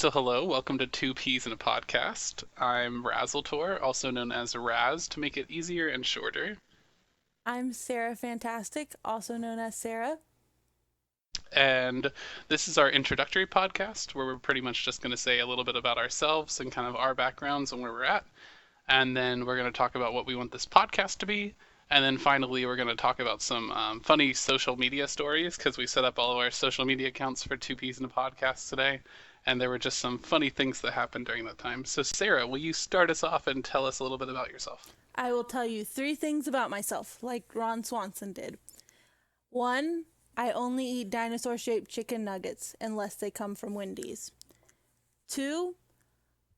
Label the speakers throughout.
Speaker 1: So hello, welcome to Two Peas in a Podcast. I'm Razzletor, also known as Raz, to make it easier and shorter.
Speaker 2: I'm Sarah Fantastic, also known as Sarah.
Speaker 1: And this is our introductory podcast where we're pretty much just going to say a little bit about ourselves and kind of our backgrounds and where we're at. And then we're going to talk about what we want this podcast to be. And then finally, we're going to talk about some funny social media stories because we set up all of our social media accounts for Two Peas in a Podcast today. And there were just some funny things that happened during that time. So, Sarah, will you start us off and tell us a little bit about yourself?
Speaker 2: I will tell you three things about myself, like Ron Swanson did. One, I only eat dinosaur shaped chicken nuggets unless they come from Wendy's. Two,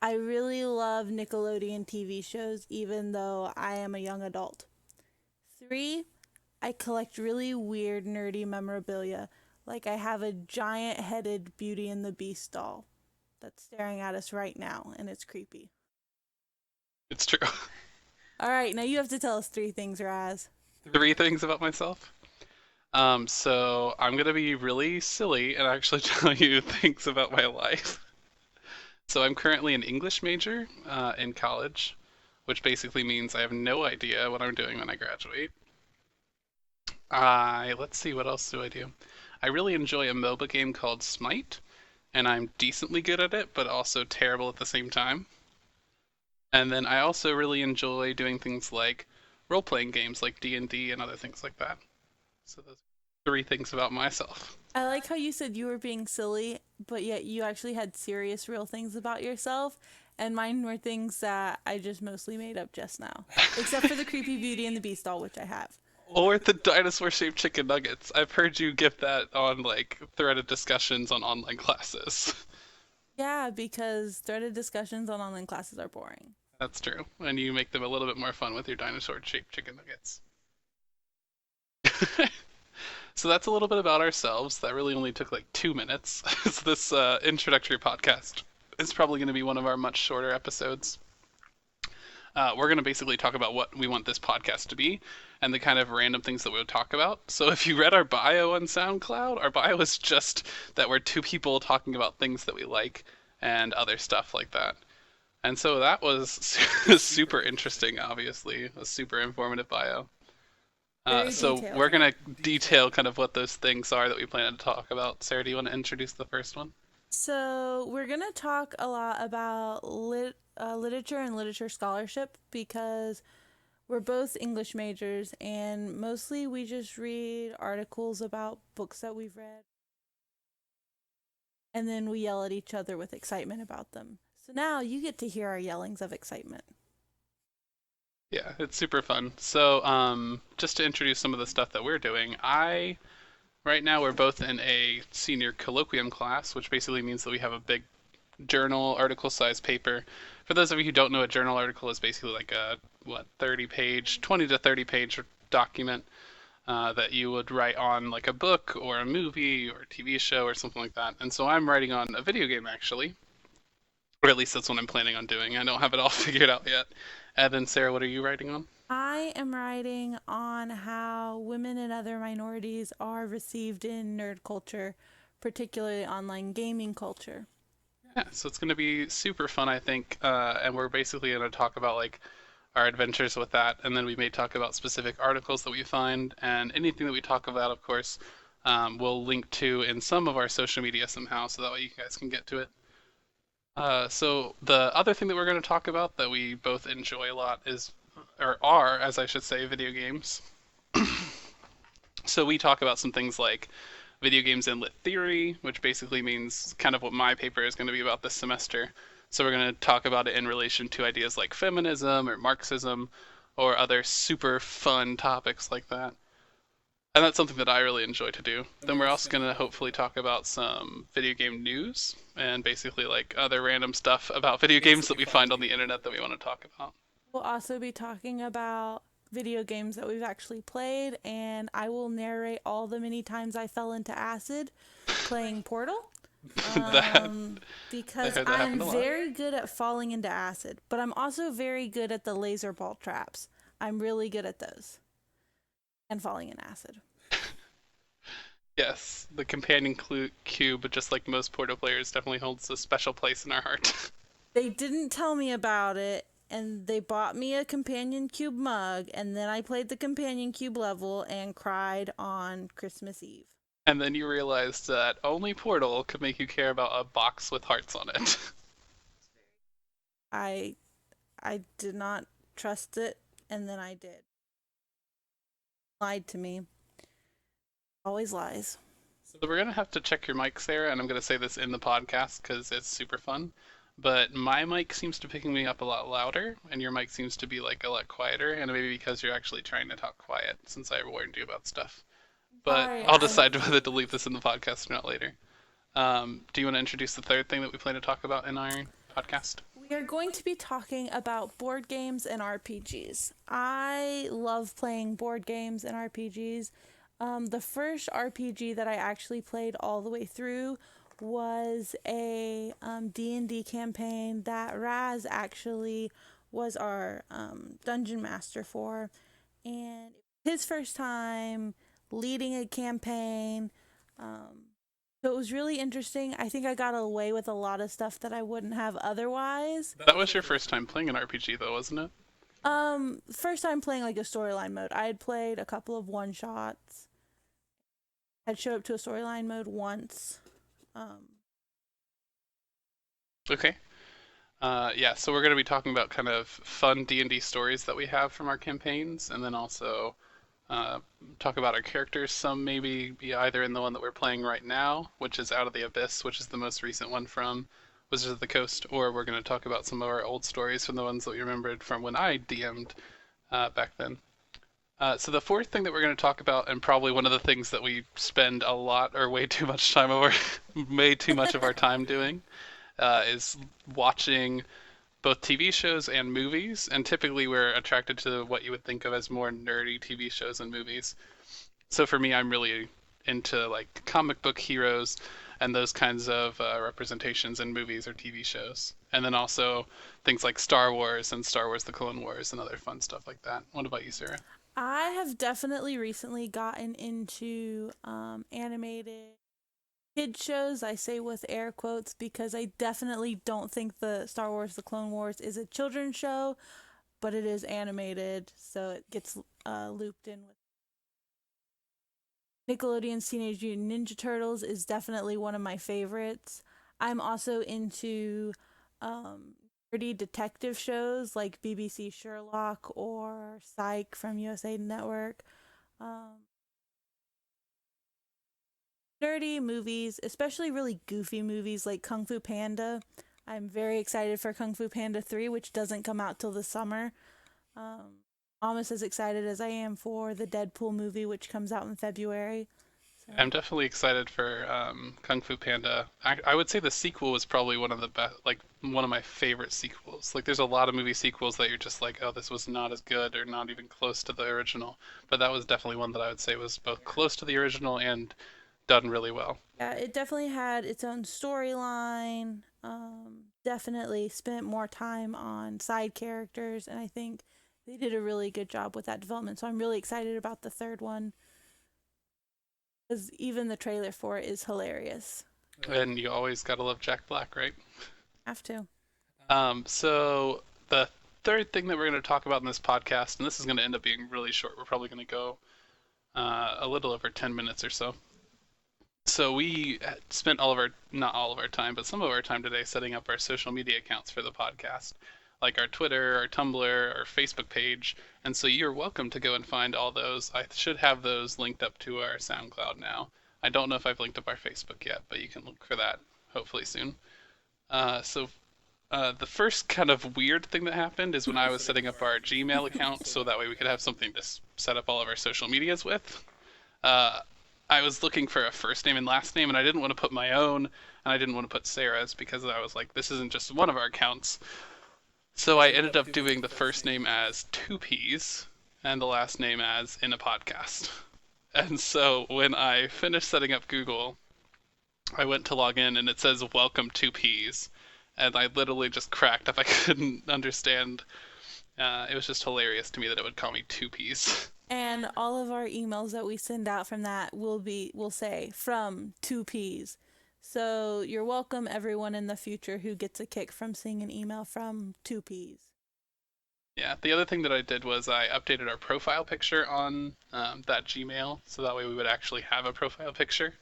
Speaker 2: I really love Nickelodeon TV shows, even though I am a young adult. Three, I collect really weird, nerdy memorabilia, like I have a giant headed Beauty and the Beast doll that's staring at us right now, and it's creepy.
Speaker 1: It's true.
Speaker 2: All right, now you have to tell us three things, Raz.
Speaker 1: Three things about myself. So I'm gonna be really silly and actually tell you things about my life. So I'm currently an English major in college, which basically means I have no idea what I'm doing when I graduate. Let's see, what else do I do? I really enjoy a MOBA game called Smite, and I'm decently good at it, but also terrible at the same time. And then I also really enjoy doing things like role-playing games like D&D and other things like that. So those are three things about myself.
Speaker 2: I like how you said you were being silly, but yet you actually had serious, real things about yourself. And mine were things that I just mostly made up just now, except for the creepy Beauty and the Beast doll, which I have.
Speaker 1: Or the dinosaur-shaped chicken nuggets. I've heard you give that on like threaded discussions on online classes.
Speaker 2: Yeah, because threaded discussions on online classes are boring.
Speaker 1: That's true. And you make them a little bit more fun with your dinosaur-shaped chicken nuggets. So that's a little bit about ourselves. That really only took like 2 minutes. So this introductory podcast is probably going to be one of our much shorter episodes. We're going to basically talk about what we want this podcast to be and the kind of random things that we'll talk about. So if you read our bio on SoundCloud, our bio is just that we're two people talking about things that we like and other stuff like that. And so that was super interesting, obviously, a super informative bio.
Speaker 2: Very
Speaker 1: So
Speaker 2: detailed.
Speaker 1: we're going to detail kind of what those things are that we plan to talk about. Sarah, do you want to introduce the first one?
Speaker 2: So, we're going to talk a lot about literature and literature scholarship because we're both English majors and mostly we just read articles about books that we've read and then we yell at each other with excitement about them. So now you get to hear our yellings of excitement.
Speaker 1: Yeah, it's super fun. So, just to introduce some of the stuff that we're doing, right now we're both in a senior colloquium class, which basically means that we have a big journal article size paper. For those of you who don't know, a journal article is basically like a, 30 page, 20 to 30 page document that you would write on like a book or a movie or a TV show or something like that. And so I'm writing on a video game actually, or at least that's what I'm planning on doing. I don't have it all figured out yet. And then Sarah, what are you writing on?
Speaker 2: I am writing on how women and other minorities are received in nerd culture, particularly online gaming culture.
Speaker 1: Yeah, so it's going to be super fun, I think. And we're basically going to talk about like our adventures with that, and then we may talk about specific articles that we find, and anything that we talk about, of course, we'll link to in some of our social media somehow, so that way you guys can get to it. So the other thing that we're going to talk about that we both enjoy a lot is, or are, as I should say, video games. So we talk about some things like video games in lit theory, which basically means kind of what my paper is going to be about this semester. So we're going to talk about it in relation to ideas like feminism or Marxism or other super fun topics like that. And that's something that I really enjoy to do. Then we're also going to hopefully talk about some video game news and basically like other random stuff about video games that we find on the internet that we want to talk about.
Speaker 2: We'll also be talking about video games that we've actually played, and I will narrate all the many times I fell into acid playing Portal.
Speaker 1: that I
Speaker 2: Because
Speaker 1: heard that
Speaker 2: I'm
Speaker 1: happened a lot.
Speaker 2: very good at falling into acid, but I'm also very good at the laser ball traps. I'm really good at those and falling in acid.
Speaker 1: Yes, the companion cube, just like most Portal players, definitely holds a special place in our heart.
Speaker 2: They didn't tell me about it, and they bought me a companion cube mug, and then I played the companion cube level and cried on Christmas Eve.
Speaker 1: And then you realized that only Portal could make you care about a box with hearts on it.
Speaker 2: I I did not trust it, and then I did. Lied to me. Always lies.
Speaker 1: So we're gonna have to check your mic, Sarah, and I'm gonna say this in the podcast because it's super fun. But my mic seems to be picking me up a lot louder, and your mic seems to be like a lot quieter, and maybe because you're actually trying to talk quiet since I warned you about stuff. But
Speaker 2: Sorry,
Speaker 1: I'll decide whether to leave this in the podcast or not later. Do you want to introduce the third thing that we plan to talk about in our podcast?
Speaker 2: we are going to be talking about board games and RPGs. I love playing board games and RPGs. The first RPG that I actually played all the way through was a D&D campaign that Raz actually was our dungeon master for, and his first time leading a campaign. So it was really interesting. I think I got away with a lot of stuff that I wouldn't have otherwise.
Speaker 1: That was your first time playing an RPG, though, wasn't it?
Speaker 2: First time playing like a storyline mode. I had played a couple of one shots. Had showed up to a storyline mode once. Um,
Speaker 1: Okay. Yeah, so we're going to be talking about kind of fun D&D stories that we have from our campaigns, and then also uh, talk about our characters. Some maybe be either in the one that we're playing right now, which is Out of the Abyss, which is the most recent one from Wizards of the Coast, or we're going to talk about some of our old stories from the ones that we remembered from when I DM'd back then. So the fourth thing that we're going to talk about, and probably one of the things that we spend a lot or way too much time over, way too much of our time doing, is watching both TV shows and movies. And typically, we're attracted to what you would think of as more nerdy TV shows and movies. So for me, I'm really into like comic book heroes and those kinds of representations in movies or TV shows. And then also things like Star Wars and Star Wars The Clone Wars and other fun stuff like that. What about you, Sarah?
Speaker 2: I have definitely recently gotten into animated kid shows. I say with air quotes because I definitely don't think the Star Wars The Clone Wars is a children's show, but it is animated, so it gets looped in with Nickelodeon's Teenage Mutant Ninja Turtles is definitely one of my favorites. I'm also into um, pretty detective shows like BBC Sherlock or Psych from USA Network. Um, Nerdy movies, especially really goofy movies like Kung Fu Panda. I'm very excited for Kung Fu Panda 3, which doesn't come out till the summer. Um, Almost as excited as I am for the Deadpool movie, which comes out in February. So,
Speaker 1: I'm definitely excited for Kung Fu Panda. I would say the sequel was probably one of the best, like one of my favorite sequels. Like, there's a lot of movie sequels that you're just like, oh, this was not as good or not even close to the original. But that was definitely one that I would say was both close to the original and done really well.
Speaker 2: yeah, it definitely had its own storyline. Definitely spent more time on side characters, and I think they did a really good job with that development. So I'm really excited about the third one because even the trailer for it is hilarious.
Speaker 1: And you always gotta love Jack Black, right?
Speaker 2: Have to.
Speaker 1: So the third thing that we're going to talk about in this podcast, and this is going to end up being really short. We're probably going to go a little over 10 minutes or so. So we spent all of our, not all of our time, but some of our time today setting up our social media accounts for the podcast, like our Twitter, our Tumblr, our Facebook page. And so you're welcome to go and find all those. I should have those linked up to our SoundCloud now. I don't know if I've linked up our Facebook yet, but you can look for that hopefully soon. The first kind of weird thing that happened is when I was setting up our Gmail account so that way we could have something to set up all of our social medias with. Uh, I was looking for a first name and last name, and I didn't want to put my own, and I didn't want to put Sarah's because I was like, this isn't just one of our accounts. So I ended up doing the first name as Two Peas and the last name as In a Podcast. And so when I finished setting up Google, I went to log in and it says welcome Two Peas. And I literally just cracked up. I couldn't understand. It was just hilarious to me that it would call me Two Peas.
Speaker 2: And all of our emails that we send out from that will say from 2Ps. So you're welcome, everyone in the future who gets a kick from seeing an email from 2Ps.
Speaker 1: Yeah, the other thing that I did was I updated our profile picture on that Gmail, so that way we would actually have a profile picture.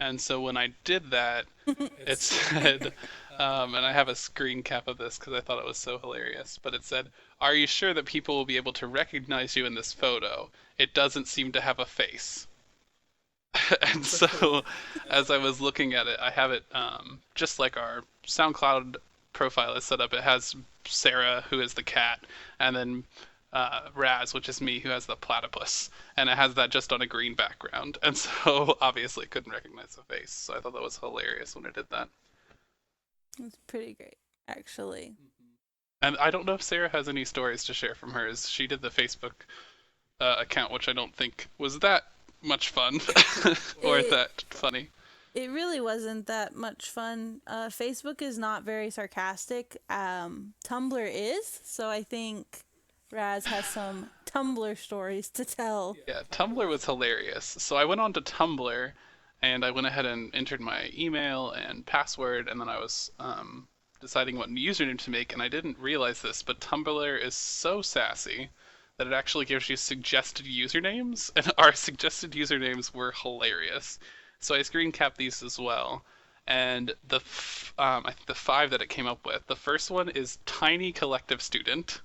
Speaker 1: And so when I did that, it said, and I have a screen cap of this because I thought it was so hilarious, but it said, "Are you sure that people will be able to recognize you in this photo? It doesn't seem to have a face." And so as I was looking at it, I have it just like our SoundCloud profile is set up. It has Sarah, who is the cat, and then Raz, which is me, who has the platypus, and it has that just on a green background. And so obviously couldn't recognize the face. So I thought that was hilarious when I did that.
Speaker 2: It's pretty great, actually.
Speaker 1: And I don't know if Sarah has any stories to share from hers. She did the Facebook account, which I don't think was that much fun or
Speaker 2: It
Speaker 1: that funny.
Speaker 2: it really wasn't that much fun. Facebook is not very sarcastic. Tumblr is, so I think Raz has some Tumblr stories to tell.
Speaker 1: Yeah, Tumblr was hilarious. So I went on to Tumblr and I went ahead and entered my email and password, and then I was deciding what username to make, and I didn't realize this, but Tumblr is so sassy that it actually gives you suggested usernames, and our suggested usernames were hilarious. So I screen capped these as well. And I think the five that it came up with. The first one is Tiny Collective Student.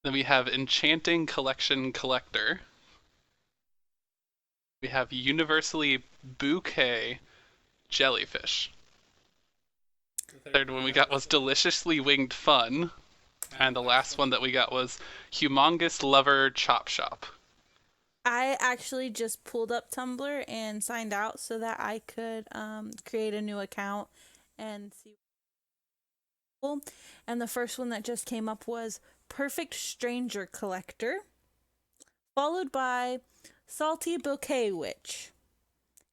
Speaker 1: Then we have Enchanting Collection Collector. We have Universally Bouquet Jellyfish. The third one we got was Deliciously Winged Fun. And the last one that we got was Humongous Lover Chop Shop.
Speaker 2: I actually just pulled up Tumblr and signed out so that I could create a new account and see. And the first one that just came up was Perfect Stranger Collector, followed by Salty Bouquet Witch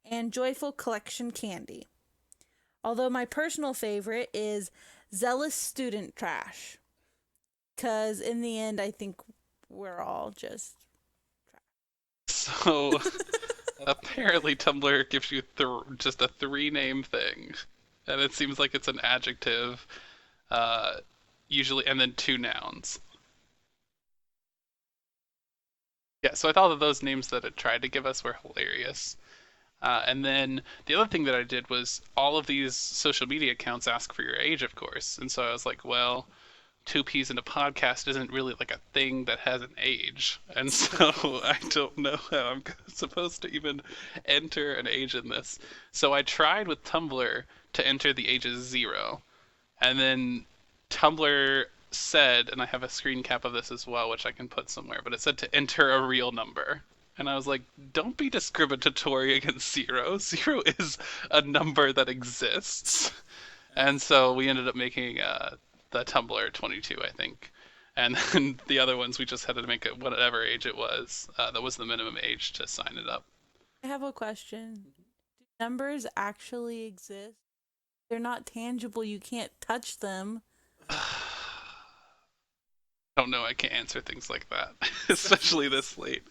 Speaker 2: and Joyful Collection Candy. Although my personal favorite is Zealous Student Trash, because in the end, I think we're all just.
Speaker 1: So apparently Tumblr gives you just a three name thing. And it seems like it's an adjective, uh, usually, and then two nouns. Yeah, so I thought that those names that it tried to give us were hilarious. And then the other thing that I did was all of these social media accounts ask for your age, of course. And so I was like, well, two P's in a podcast isn't really like a thing that has an age. And so I don't know how I'm supposed to even enter an age in this. So I tried with Tumblr to enter the age as 0. And then Tumblr said, and I have a screen cap of this as well, which I can put somewhere, but it said to enter a real number. And I was like, don't be discriminatory against 0. 0 is a number that exists. And so we ended up making the Tumblr 22, I think. And then the other ones, we just had to make it whatever age it was. That was the minimum age to sign it up.
Speaker 2: I have a question. Do numbers actually exist? They're not tangible. You can't touch them.
Speaker 1: Don't know. I can't answer things like that, especially this late.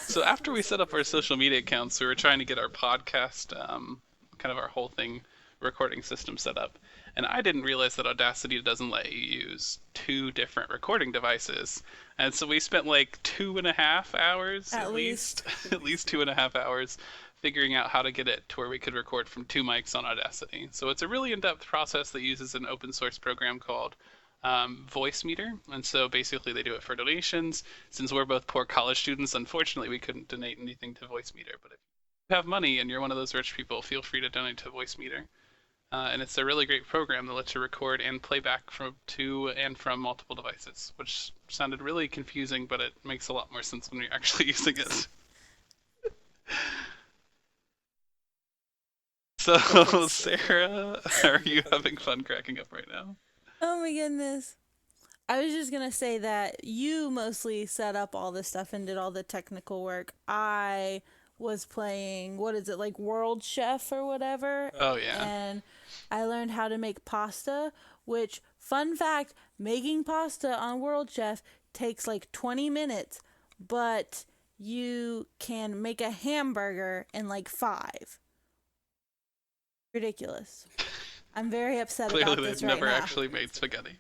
Speaker 1: So after we set up our social media accounts, we were trying to get our podcast, kind of our whole thing, recording system set up. And I didn't realize that Audacity doesn't let you use two different recording devices. And so we spent like 2.5 hours
Speaker 2: At least.
Speaker 1: at least 2.5 hours figuring out how to get it to where we could record from two mics on Audacity. So it's a really in-depth process that uses an open source program called Voicemeeter. And so basically they do it for donations. Since we're both poor college students, unfortunately we couldn't donate anything to Voicemeter. But if you have money and you're one of those rich people, feel free to donate to Voicemeter. And it's a really great program that lets you record and play back from to and from multiple devices, which sounded really confusing, but it makes a lot more sense when you're actually using it. So, Sarah, are you having fun cracking up right now?
Speaker 2: Oh my goodness. I was just gonna say that you mostly set up all this stuff and did all the technical work. I was playing, what is it, like World Chef or whatever?
Speaker 1: Oh, yeah.
Speaker 2: And I learned how to make pasta, which, fun fact, making pasta on World Chef takes like 20 minutes, but you can make a hamburger in like 5. Ridiculous. I'm very upset
Speaker 1: Clearly,
Speaker 2: about
Speaker 1: they've
Speaker 2: this right
Speaker 1: never
Speaker 2: now.
Speaker 1: actually made spaghetti.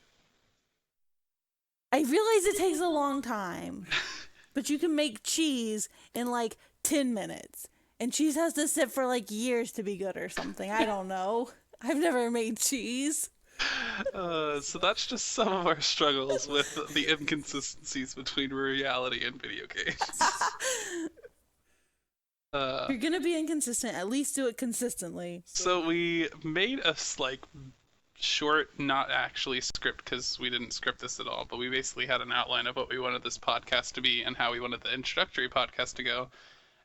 Speaker 2: I realize it takes a long time, but you can make cheese in like 10 minutes. And cheese has to sit for like years to be good or something. I don't know. I've never made cheese.
Speaker 1: So that's just some of our struggles with the inconsistencies between reality and video games.
Speaker 2: If you're gonna be inconsistent, at least do it consistently.
Speaker 1: So we made a like short, not actually script because we didn't script this at all, but we basically had an outline of what we wanted this podcast to be and how we wanted the introductory podcast to go.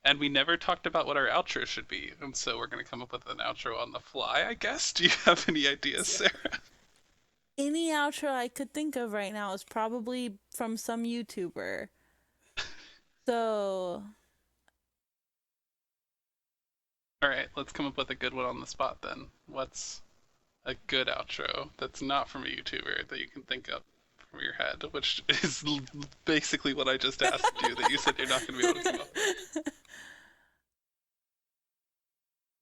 Speaker 1: And we never talked about what our outro should be. And so we're going to come up with an outro on the fly, I guess. Do you have any ideas, Sarah?
Speaker 2: Any outro I could think of right now is probably from some YouTuber. So,
Speaker 1: All right, let's come up with a good one on the spot then. What's a good outro that's not from a YouTuber that you can think of from your head, which is basically what I just asked you that you said you're not going to be able to come up with.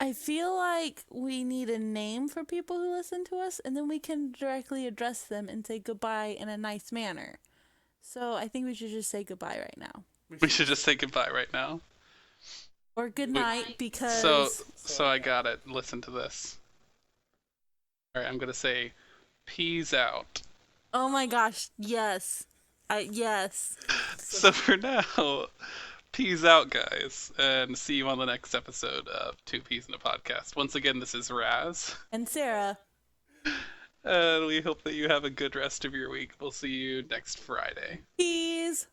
Speaker 2: I feel like we need a name for people who listen to us, and then we can directly address them and say goodbye in a nice manner. So I think we should just say goodbye right now.
Speaker 1: We should just say goodbye right now.
Speaker 2: Or good night, because...
Speaker 1: So I got it. Listen to this. All right, I'm going to say peas out.
Speaker 2: Oh my gosh, yes. Yes.
Speaker 1: So for now, peas out, guys, and see you on the next episode of Two Peas in a Podcast. Once again, this is Raz,
Speaker 2: And Sarah.
Speaker 1: and we hope that you have a good rest of your week. We'll see you next Friday.
Speaker 2: Peas.